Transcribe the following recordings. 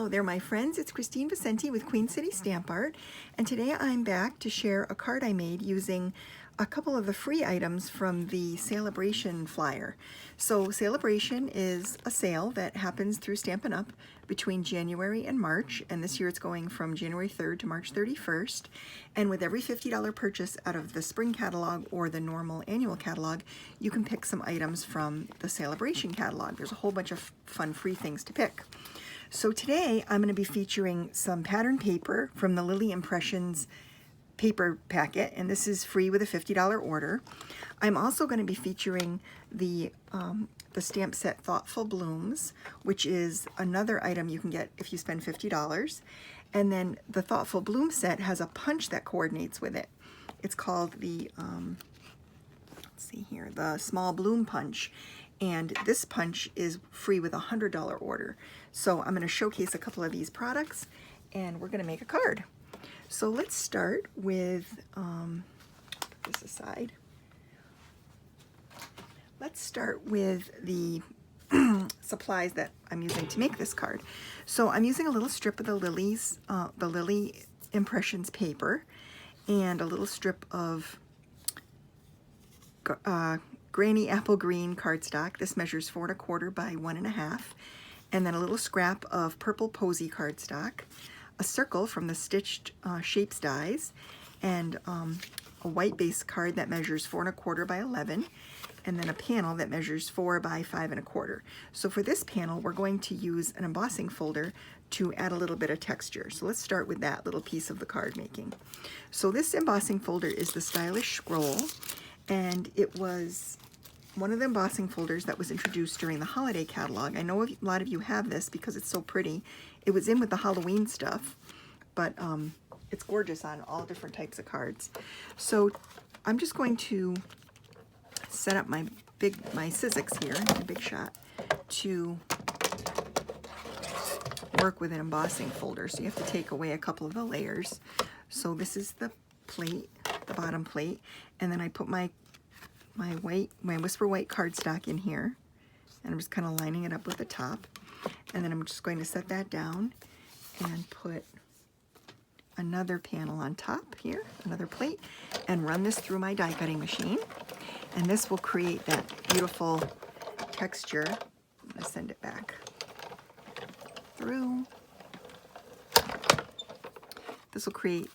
Hello there, my friends. It's Kristine Vicente with Queen City Stamp Art, and today I'm back to share a card I made using a couple of the free items from the Sale-A-Bration flyer. So Sale-A-Bration is a sale that happens through Stampin' Up! Between January and March, and this year it's going from January 3rd to March 31st. And with every $50 purchase out of the spring catalog or the normal annual catalog, you can pick some items from the Sale-A-Bration catalog. There's a whole bunch of fun free things to pick. So today I'm going to be featuring some pattern paper from the Lily Impressions paper packet, and this is free with a $50 order. I'm also going to be featuring the stamp set Thoughtful Blooms, which is another item you can get if you spend $50. And then the Thoughtful Bloom set has a punch that coordinates with it. It's called the, let's see here, the Small Bloom Punch. And this punch is free with a $100 order. So I'm going to showcase a couple of these products, and we're going to make a card. So let's start with, put this aside. Let's start with the supplies that I'm using to make this card. So I'm using a little strip of the Lily Impressions paper, and a little strip of Granny Apple Green cardstock. This measures 4 1/4 by 1 1/2, and then a little scrap of purple posy cardstock, a circle from the Stitched Shapes dies, and a white base card that measures 4 1/4 by 11, and then a panel that measures 4 by 5 1/4. So for this panel, we're going to use an embossing folder to add a little bit of texture. So let's start with that little piece of the card making. So this embossing folder is the Stylish Scroll, and it was one of the embossing folders that was introduced during the holiday catalog. I know a lot of you have this because it's so pretty. It was in with the Halloween stuff, but it's gorgeous on all different types of cards. So I'm just going to set up my Sizzix here, my Big Shot, to work with an embossing folder. So you have to take away a couple of the layers. So this is the plate, the bottom plate, and then I put my Whisper White cardstock in here, and I'm just kind of lining it up with the top, and then I'm just going to set that down and put another panel on top here, another plate, and run this through my die cutting machine, and this will create that beautiful texture. I'm going to send it back through. This will create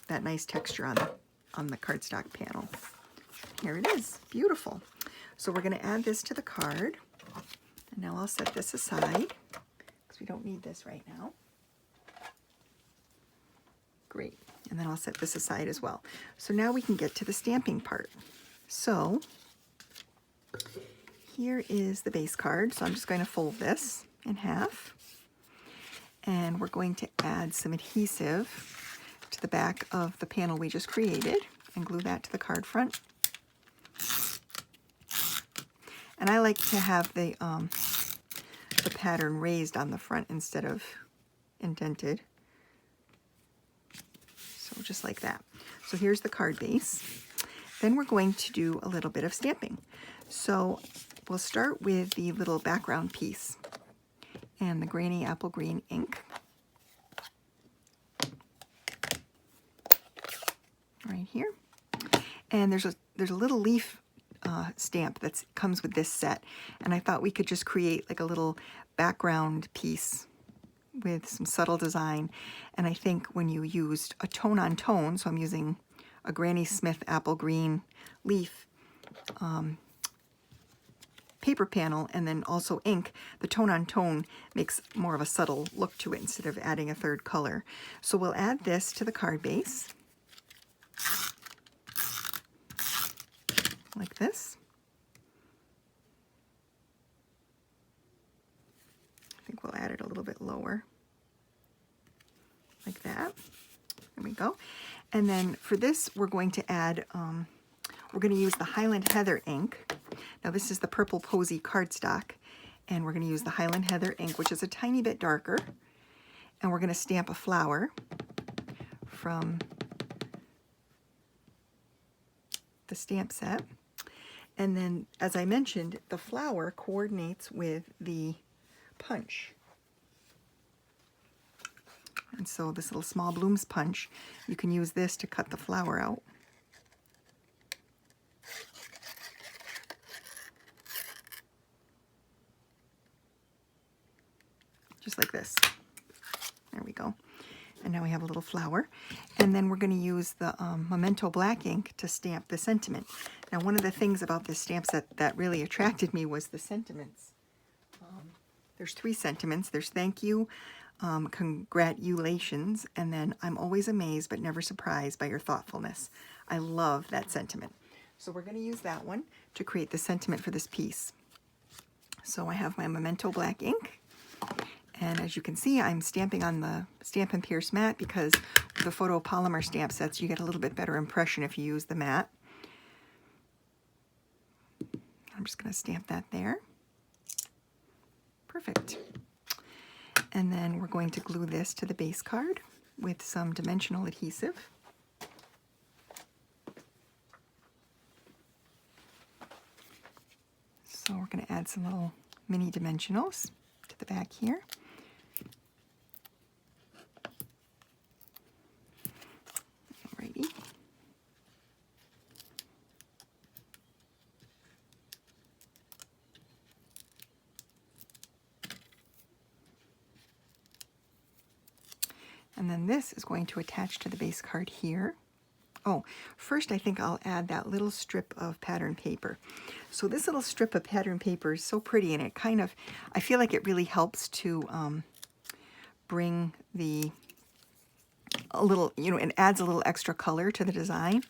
that nice texture on the cardstock panel. Here it is, beautiful. So we're going to add this to the card, and now I'll set this aside because we don't need this right now. Great, and then I'll set this aside as well. So now we can get to the stamping part. So here is the base card. So I'm just going to fold this in half, and we're going to add some adhesive to the back of the panel we just created and glue that to the card front. And I like to have the pattern raised on the front instead of indented. So just like that. So here's the card base. Then we're going to do a little bit of stamping. So we'll start with the little background piece and the Granny Apple Green ink. Right here. And there's a little leaf stamp that comes with this set, and I thought we could just create like a little background piece with some subtle design. And I think when you used a tone on tone, so I'm using a Granny Smith apple green leaf paper panel and then also ink, the tone on tone makes more of a subtle look to it instead of adding a third color. So we'll add this to the card base like this. I think we'll add it a little bit lower, like that. There we go. And then for this, we're going to add, we're going to use the Highland Heather ink. Now this is the purple posy cardstock, and we're going to use the Highland Heather ink, which is a tiny bit darker. And we're going to stamp a flower from the stamp set. And then, as I mentioned, the flower coordinates with the punch. And so this little small blooms punch, you can use this to cut the flower out. Just like this. There we go. And now we have a little flower. And then we're going to use the Memento black ink to stamp the sentiment. Now, one of the things about this stamp set that really attracted me was the sentiments. There's 3 sentiments. There's thank you, congratulations, and then I'm always amazed but never surprised by your thoughtfulness. I love that sentiment. So we're going to use that one to create the sentiment for this piece. So I have my Memento black ink. And as you can see, I'm stamping on the Stampin' Pierce mat because with the photopolymer stamp sets, you get a little bit better impression if you use the mat. I'm just going to stamp that there. Perfect. And then we're going to glue this to the base card with some dimensional adhesive. So we're going to add some little mini dimensionals to the back here. Alrighty. And then this is going to attach to the base card here. Oh, first I think I'll add that little strip of pattern paper. So this little strip of pattern paper is so pretty, and it kind of, I feel like it really helps to bring a little, it adds a little extra color to the design.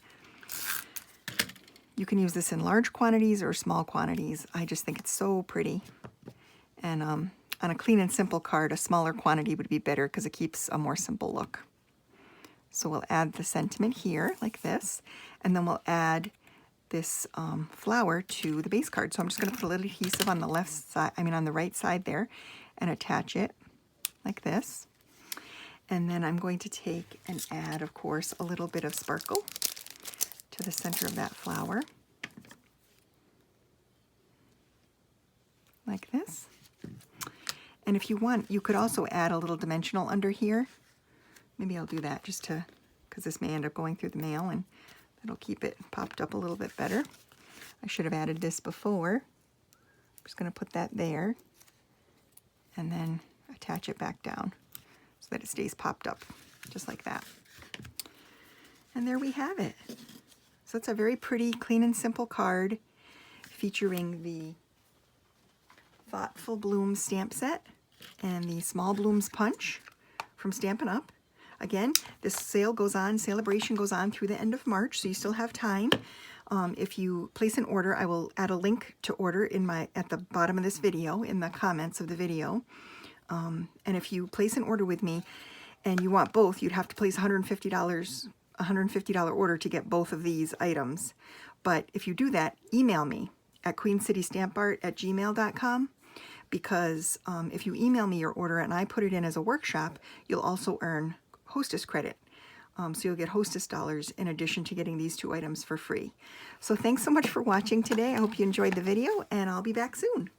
You can use this in large quantities or small quantities. I just think it's so pretty. And on a clean and simple card, a smaller quantity would be better because it keeps a more simple look. So we'll add the sentiment here like this, and then we'll add this flower to the base card. So I'm just going to put a little adhesive on the left side, on the right side there, and attach it like this. And then I'm going to take and add, of course, a little bit of sparkle to the center of that flower, like this. And if you want, you could also add a little dimensional under here. Maybe I'll do that just to, because this may end up going through the mail, and that'll keep it popped up a little bit better. I should have added this before. I'm just going to put that there and then attach it back down so that it stays popped up, just like that. And there we have it. So it's a very pretty, clean and simple card featuring the Thoughtful Blooms stamp set and the Small Blooms punch from Stampin' Up. Again, this sale goes on, Sale-A-Bration goes on through the end of March, so you still have time. If you place an order, I will add a link to order at the bottom of this video, in the comments of the video. And if you place an order with me and you want both, you'd have to place $150 order to get both of these items. But if you do that, email me at queencitystampart@gmail.com, because if you email me your order and I put it in as a workshop, you'll also earn hostess credit. So you'll get hostess dollars in addition to getting these 2 items for free. So thanks so much for watching today. I hope you enjoyed the video, and I'll be back soon.